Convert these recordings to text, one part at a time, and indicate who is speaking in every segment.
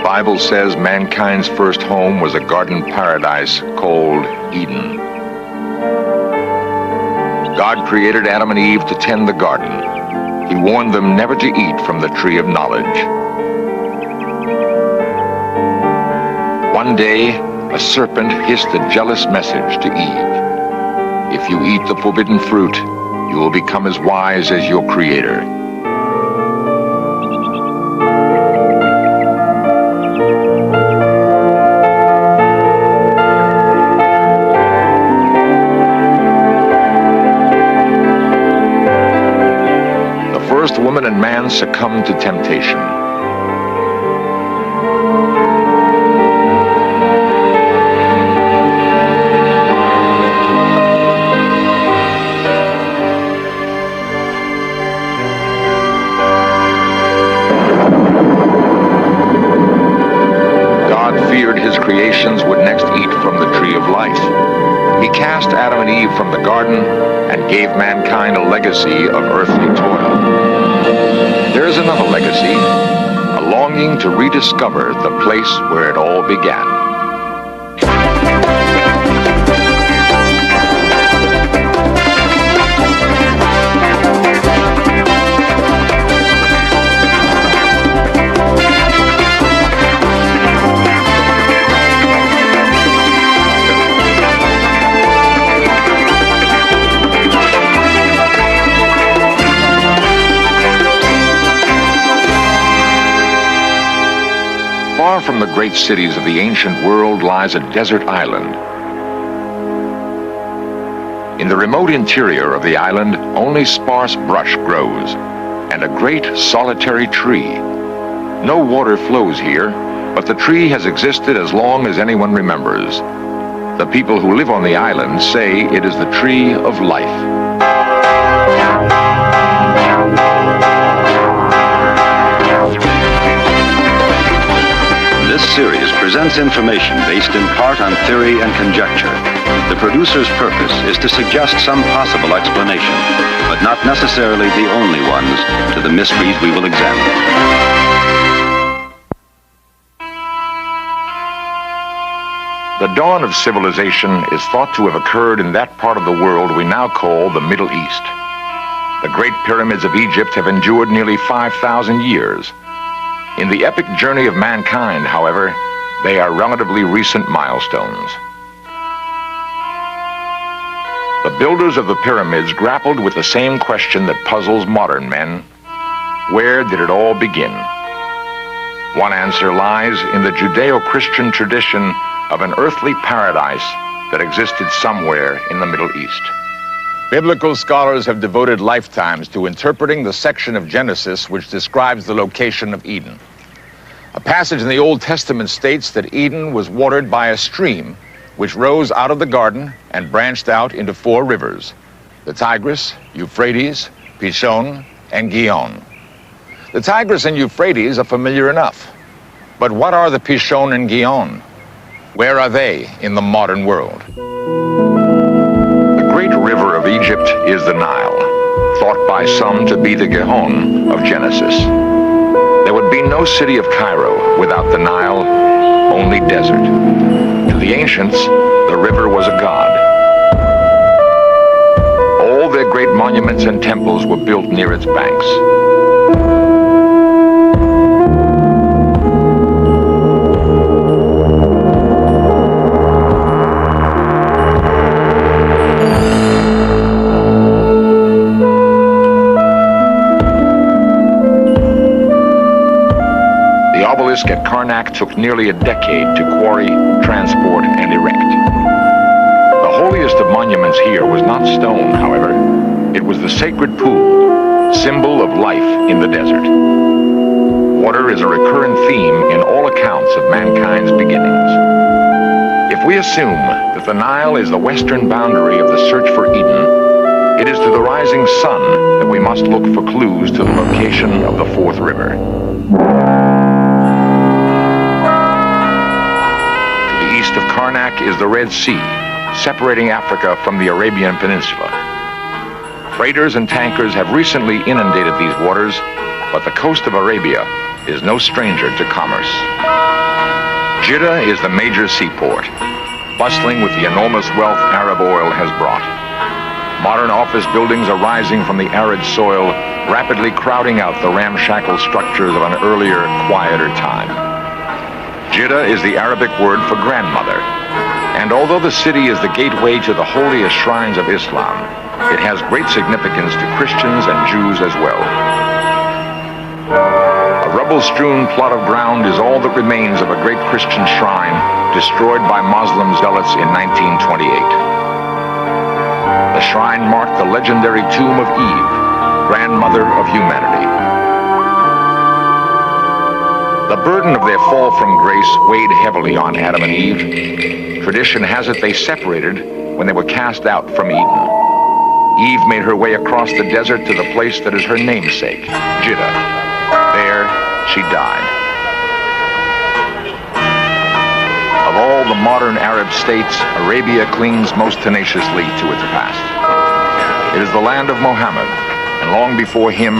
Speaker 1: Bible says mankind's first home was a garden paradise called Eden. God created Adam and Eve to tend the garden. He warned them never to eat from the tree of knowledge. One day, a serpent hissed a jealous message to Eve. If you eat the forbidden fruit, you will become as wise as your Creator. The first woman and man succumbed to temptation. His creations would next eat from the tree of life. He cast Adam and Eve from the garden and gave mankind a legacy of earthly toil. There is another legacy, a longing to rediscover the place where it all began. Far from the great cities of the ancient world lies a desert island. In the remote interior of the island, only sparse brush grows, and a great solitary tree. No water flows here, but the tree has existed as long as anyone remembers. The people who live on the island say it is the tree of life.
Speaker 2: This series presents information based in part on theory and conjecture. The producer's purpose is to suggest some possible explanation, but not necessarily the only ones, to the mysteries we will examine.
Speaker 1: The dawn of civilization is thought to have occurred in that part of the world we now call the Middle East. The Great Pyramids of Egypt have endured nearly 5,000 years. In the epic journey of mankind, however, they are relatively recent milestones. The builders of the pyramids grappled with the same question that puzzles modern men. Where did it all begin? One answer lies in the Judeo-Christian tradition of an earthly paradise that existed somewhere in the Middle East. Biblical scholars have devoted lifetimes to interpreting the section of Genesis which describes the location of Eden. A passage in the Old Testament states that Eden was watered by a stream which rose out of the garden and branched out into 4 rivers: the Tigris, Euphrates, Pishon, and Gihon. The Tigris and Euphrates are familiar enough. But what are the Pishon and Gihon? Where are they in the modern world? The great river of Egypt is the Nile, thought by some to be the Gihon of Genesis. There would be no city of Cairo without the Nile, only desert. To the ancients, the river was a god. All their great monuments and temples were built near its banks. The obelisk at Karnak took nearly a decade to quarry, transport, and erect. The holiest of monuments here was not stone, however. It was the sacred pool, symbol of life in the desert. Water is a recurrent theme in all accounts of mankind's beginnings. If we assume that the Nile is the western boundary of the search for Eden, it is to the rising sun that we must look for clues to the location of the 4th river. East of Karnak is the Red Sea, separating Africa from the Arabian Peninsula. Freighters and tankers have recently inundated these waters, but the coast of Arabia, is no stranger to commerce. Jeddah is the major seaport, bustling with the enormous wealth Arab oil has brought. Modern office buildings are rising from the arid soil, rapidly crowding out the ramshackle structures of an earlier, quieter time. Jeddah is the Arabic word for grandmother, and although the city is the gateway to the holiest shrines of Islam, it has great significance to Christians and Jews as well. A rubble-strewn plot of ground is all that remains of a great Christian shrine destroyed by Muslim zealots in 1928. The shrine marked the legendary tomb of Eve, grandmother of humanity. The burden of their fall from grace weighed heavily on Adam and Eve. Tradition has it they separated when they were cast out from Eden. Eve made her way across the desert to the place that is her namesake, Jeddah. There, she died. Of all the modern Arab states, Arabia clings most tenaciously to its past. It is the land of Muhammad, and long before him,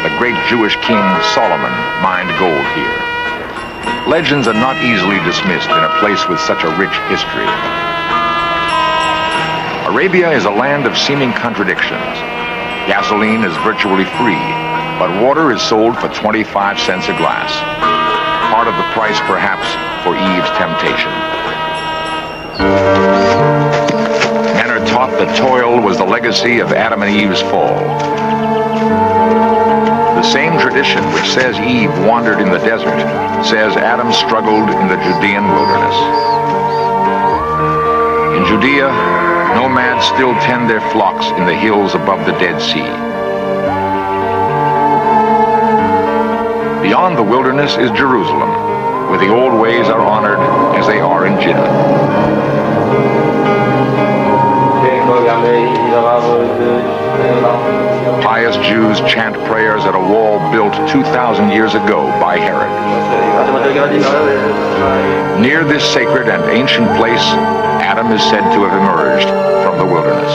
Speaker 1: the great Jewish king Solomon mined gold here. Legends are not easily dismissed in a place with such a rich history. Arabia is a land of seeming contradictions. Gasoline is virtually free, but water is sold for 25 cents a glass. Part of the price, perhaps, for Eve's temptation. Men are taught that toil was the legacy of Adam and Eve's fall. The same tradition which says Eve wandered in the desert says Adam struggled in the Judean wilderness. In Judea, nomads still tend their flocks in the hills above the Dead Sea. Beyond the wilderness is Jerusalem, where the old ways are honored as they are in Jeddah. Pious Jews chant prayers at a wall built 2,000 years ago by Herod. Near this sacred and ancient place, Adam is said to have emerged from the wilderness.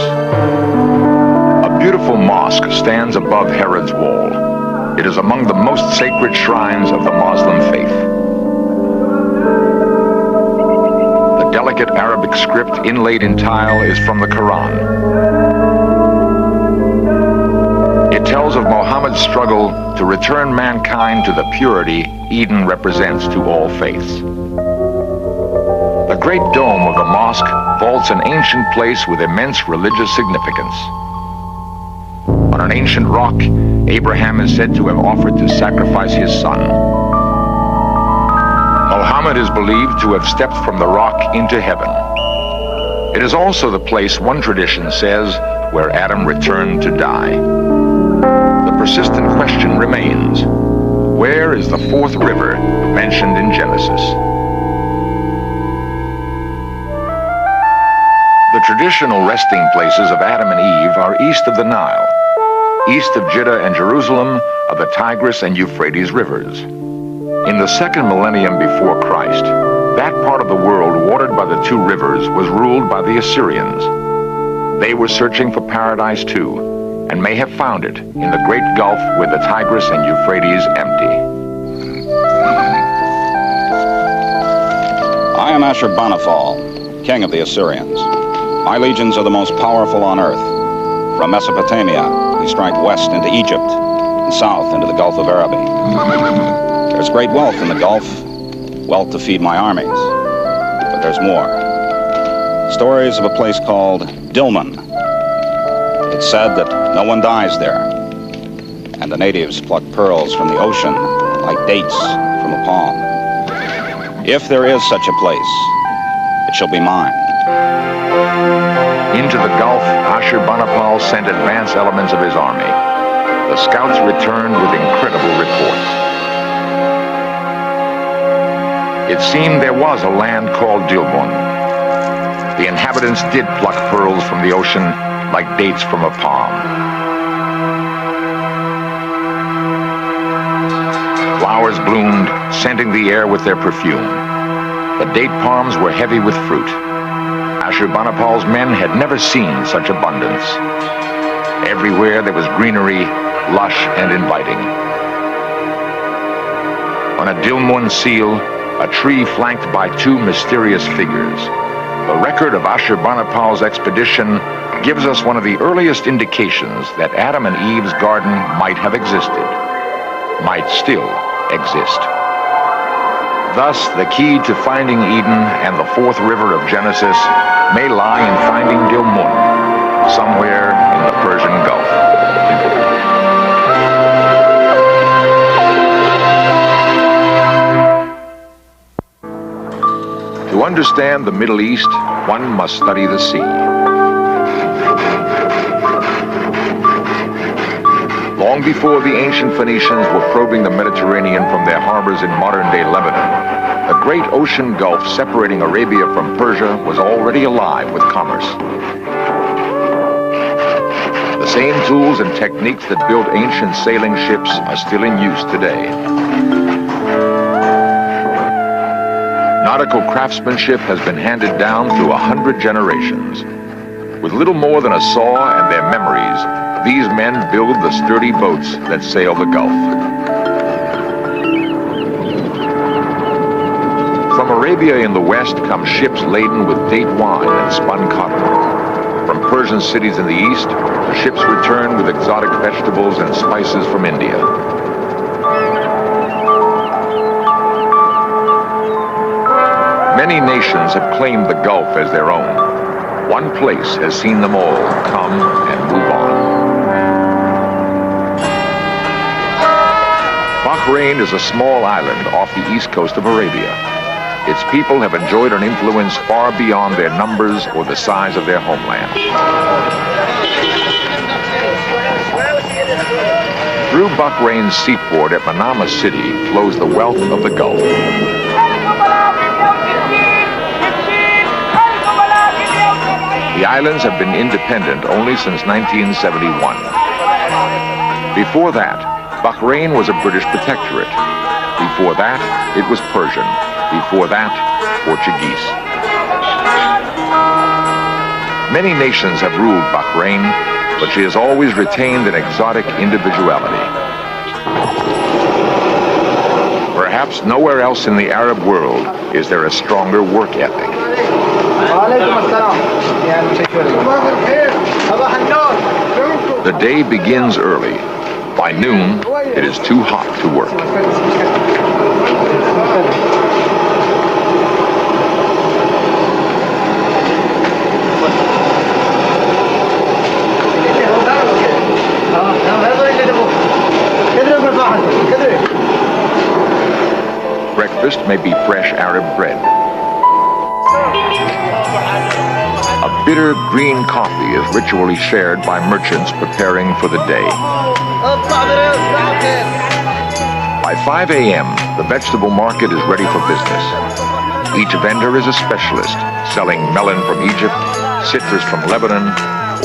Speaker 1: A beautiful mosque stands above Herod's wall. It is among the most sacred shrines of the Muslim faith. The delicate Arabic script inlaid in tile is from the Quran. It tells of Muhammad's struggle to return mankind to the purity Eden represents to all faiths. The great dome of the mosque vaults an ancient place with immense religious significance. On an ancient rock, Abraham is said to have offered to sacrifice his son. Muhammad is believed to have stepped from the rock into heaven. It is also the place, one tradition says, where Adam returned to die. The persistent question remains, where is the fourth river mentioned in Genesis? The traditional resting places of Adam and Eve are east of the Nile. East of Jeddah and Jerusalem are the Tigris and Euphrates rivers. In the second millennium before Christ, that part of the world watered by the two rivers was ruled by the Assyrians. They were searching for paradise too, and may have found it in the great gulf where the Tigris and Euphrates empty.
Speaker 3: I am Ashurbanipal, king of the Assyrians. My legions are the most powerful on earth. From Mesopotamia, we strike west into Egypt and south into the Gulf of Araby. There's great wealth in the Gulf, wealth to feed my armies. But there's more. Stories of a place called Dilmun. It's said that no one dies there, and the natives pluck pearls from the ocean like dates from a palm. If there is such a place, it shall be mine.
Speaker 1: Into the Gulf, Ashurbanipal sent advance elements of his army. The scouts returned with incredible reports. It seemed there was a land called Dilmun. The inhabitants did pluck pearls from the ocean like dates from a palm. Flowers bloomed, scenting the air with their perfume. The date palms were heavy with fruit. Ashurbanipal's men had never seen such abundance. Everywhere there was greenery, lush and inviting. On a Dilmun seal, a tree flanked by two mysterious figures. The record of Ashurbanipal's expedition gives us one of the earliest indications that Adam and Eve's garden might have existed, might still exist. Thus, the key to finding Eden and the fourth river of Genesis may lie in finding Dilmun, somewhere in the Persian Gulf. To understand the Middle East, one must study the sea. Long before the ancient Phoenicians were probing the Mediterranean from their harbors in modern-day Lebanon, the great ocean gulf separating Arabia from Persia was already alive with commerce. The same tools and techniques that built ancient sailing ships are still in use today. Nautical craftsmanship has been handed down through 100 generations. With little more than a saw and their memories, these men build the sturdy boats that sail the Gulf. From Arabia in the west come ships laden with date wine and spun cotton. From Persian cities in the east, the ships return with exotic vegetables and spices from India. Many nations have claimed the Gulf as their own. One place has seen them all come and move on. Bahrain is a small island off the east coast of Arabia. Its people have enjoyed an influence far beyond their numbers or the size of their homeland. Through Bahrain's seaport at Manama City flows the wealth of the Gulf. The islands have been independent only since 1971. Before that, Bahrain was a British protectorate. Before that, it was Persian. Before that, Portuguese. Many nations have ruled Bahrain, but she has always retained an exotic individuality. Perhaps nowhere else in the Arab world is there a stronger work ethic. The day begins early. By noon, it is too hot to work. Breakfast may be fresh Arab bread. A bitter green coffee is ritually shared by merchants preparing for the day. By 5 a.m., the vegetable market is ready for business. Each vendor is a specialist, selling melon from Egypt, citrus from Lebanon,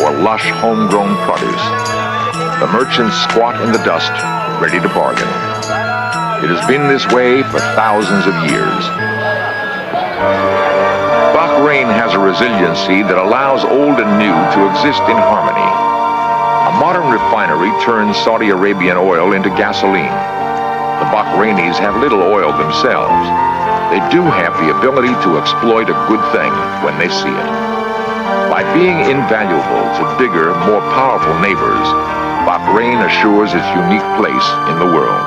Speaker 1: or lush homegrown produce. The merchants squat in the dust, ready to bargain. It has been this way for thousands of years. Bahrain has a resiliency that allows old and new to exist in harmony. A modern refinery turns Saudi Arabian oil into gasoline. The Bahrainis have little oil themselves. They do have the ability to exploit a good thing when they see it. By being invaluable to bigger, more powerful neighbors, Bahrain assures its unique place in the world.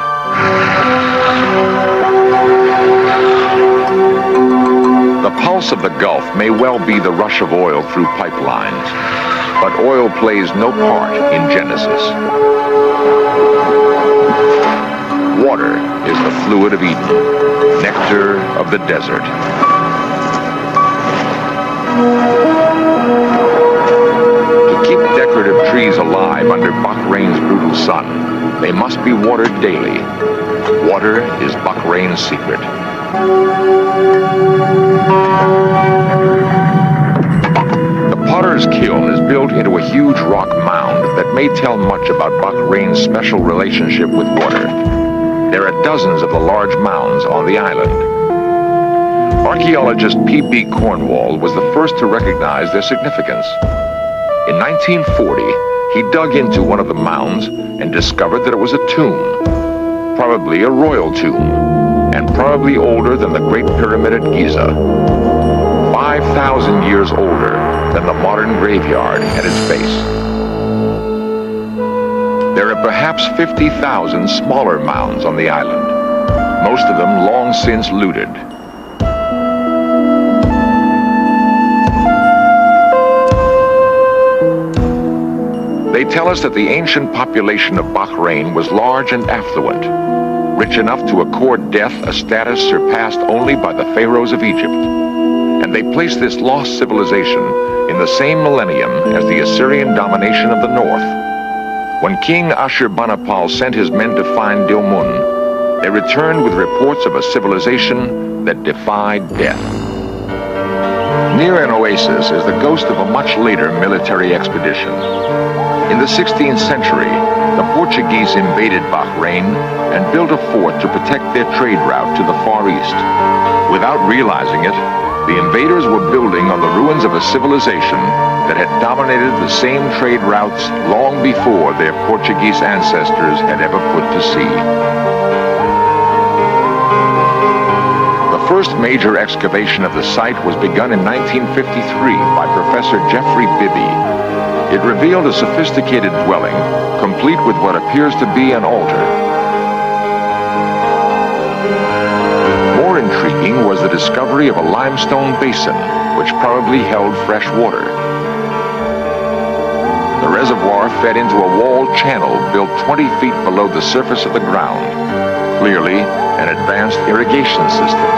Speaker 1: The pulse of the Gulf may well be the rush of oil through pipelines, but oil plays no part in Genesis. Water is the fluid of Eden, nectar of the desert. To keep decorative trees alive under Bahrain's brutal sun, they must be watered daily. Water is Bahrain's secret. The potter's kiln is built into a huge rock mound that may tell much about Bahrain's special relationship with water. There are dozens of the large mounds on the island. Archaeologist P.B. Cornwall was the first to recognize their significance. In 1940, he dug into one of the mounds and discovered that it was a tomb, probably a royal tomb. probably older than the Great Pyramid at Giza. 5,000 years older than the modern graveyard at its base. There are perhaps 50,000 smaller mounds on the island, most of them long since looted. They tell us that the ancient population of Bahrain was large and affluent, rich enough to accord death a status surpassed only by the pharaohs of Egypt. And they place this lost civilization in the same millennium as the Assyrian domination of the north. When King Ashurbanipal sent his men to find Dilmun, they returned with reports of a civilization that defied death. Near an oasis is the ghost of a much later military expedition. In the 16th century, the Portuguese invaded Bahrain and built a fort to protect their trade route to the Far East. Without realizing it, the invaders were building on the ruins of a civilization that had dominated the same trade routes long before their Portuguese ancestors had ever put to sea. The first major excavation of the site was begun in 1953 by Professor Geoffrey Bibby. It revealed a sophisticated dwelling, complete with what appears to be an altar. More intriguing was the discovery of a limestone basin, which probably held fresh water. The reservoir fed into a walled channel built 20 feet below the surface of the ground, clearly an advanced irrigation system.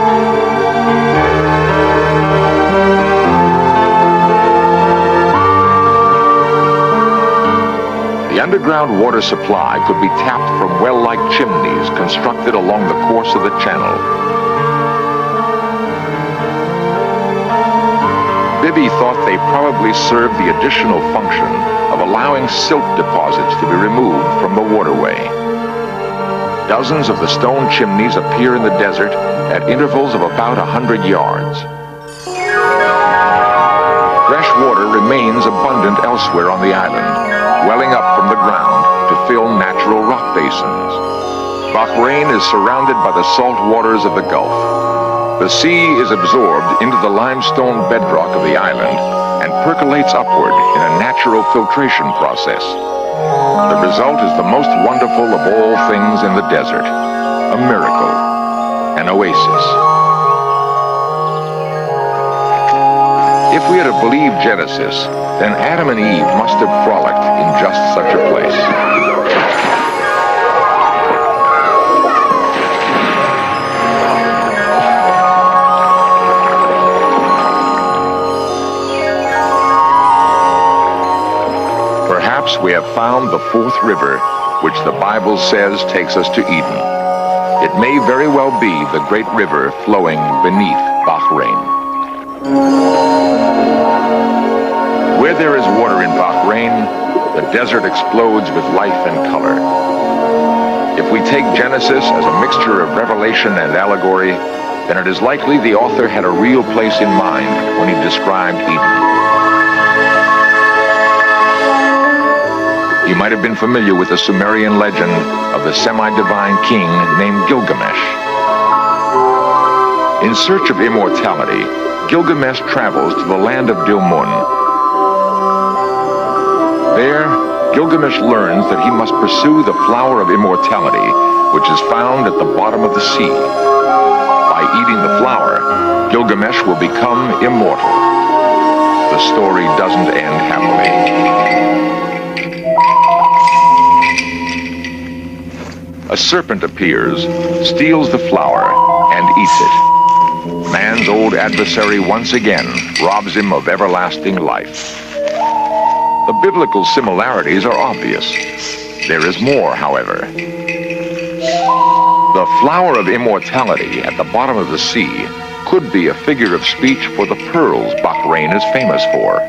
Speaker 1: The underground water supply could be tapped from well-like chimneys constructed along the course of the channel. Bibby thought they probably served the additional function of allowing silt deposits to be removed from the waterway. Dozens of the stone chimneys appear in the desert at intervals of about 100 yards. Fresh water remains abundant elsewhere on the island, welling up from the ground to fill natural rock basins. Bahrain is surrounded by the salt waters of the Gulf. The sea is absorbed into the limestone bedrock of the island and percolates upward in a natural filtration process. The result is the most wonderful of all things in the desert, a miracle, an oasis. If we are to believe Genesis, then Adam and Eve must have frolicked in just such a place. Perhaps we have found the fourth river, which the Bible says takes us to Eden. It may very well be the great river flowing beneath Bahrain. Where there is water in Bahrain, the desert explodes with life and color. If we take Genesis as a mixture of revelation and allegory, then it is likely the author had a real place in mind when he described Eden. You might have been familiar with the Sumerian legend of the semi-divine king named Gilgamesh. In search of immortality, Gilgamesh travels to the land of Dilmun. There, Gilgamesh learns that he must pursue the flower of immortality, which is found at the bottom of the sea. By eating the flower, Gilgamesh will become immortal. The story doesn't end happily. A serpent appears, steals the flower, and eats it. Man's old adversary once again robs him of everlasting life. The biblical similarities are obvious. There is more, however. The flower of immortality at the bottom of the sea could be a figure of speech for the pearls Bahrain is famous for.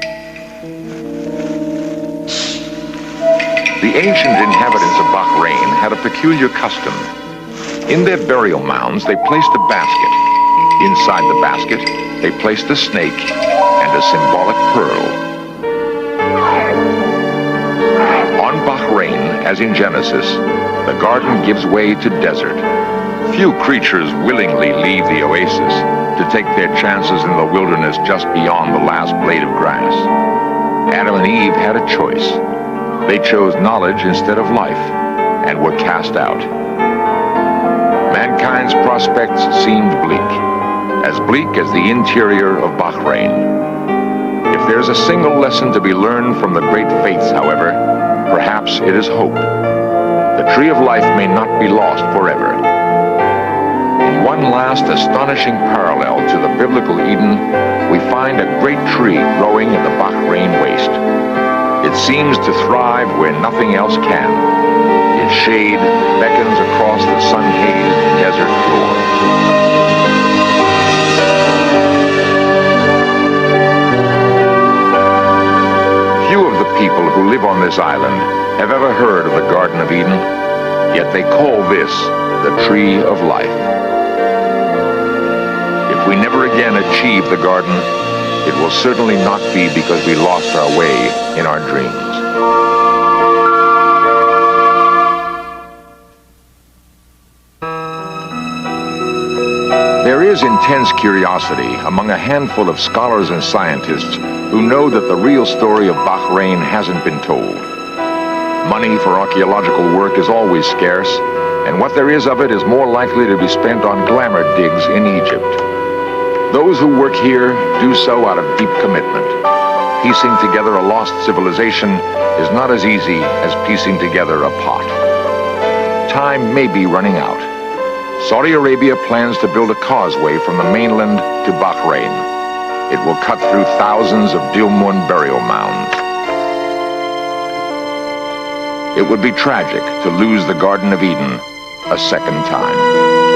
Speaker 1: The ancient inhabitants of Bahrain had a peculiar custom. In their burial mounds, they placed a basket. Inside the basket, they placed a snake and a symbolic pearl. On Bahrain, as in Genesis, the garden gives way to desert. Few creatures willingly leave the oasis to take their chances in the wilderness just beyond the last blade of grass. Adam and Eve had a choice. They chose knowledge instead of life and were cast out. Mankind's prospects seemed bleak as the interior of Bahrain. If there's a single lesson to be learned from the great faiths, however, perhaps it is hope. The tree of life may not be lost forever. In one last astonishing parallel to the biblical Eden, we find a great tree growing in the Bahrain waste. It seems to thrive where nothing else can. Its shade beckons across the sun-hazed desert floor. Few of the people who live on this island have ever heard of the Garden of Eden, yet they call this the Tree of Life. If we never again achieve the garden, it will certainly not be because we lost our way in our dreams. There is intense curiosity among a handful of scholars and scientists who know that the real story of Bahrain hasn't been told. Money for archaeological work is always scarce, and what there is of it is more likely to be spent on glamour digs in Egypt. Those who work here do so out of deep commitment. Piecing together a lost civilization is not as easy as piecing together a pot. Time may be running out. Saudi Arabia plans to build a causeway from the mainland to Bahrain. It will cut through thousands of Dilmun burial mounds. It would be tragic to lose the Garden of Eden a second time.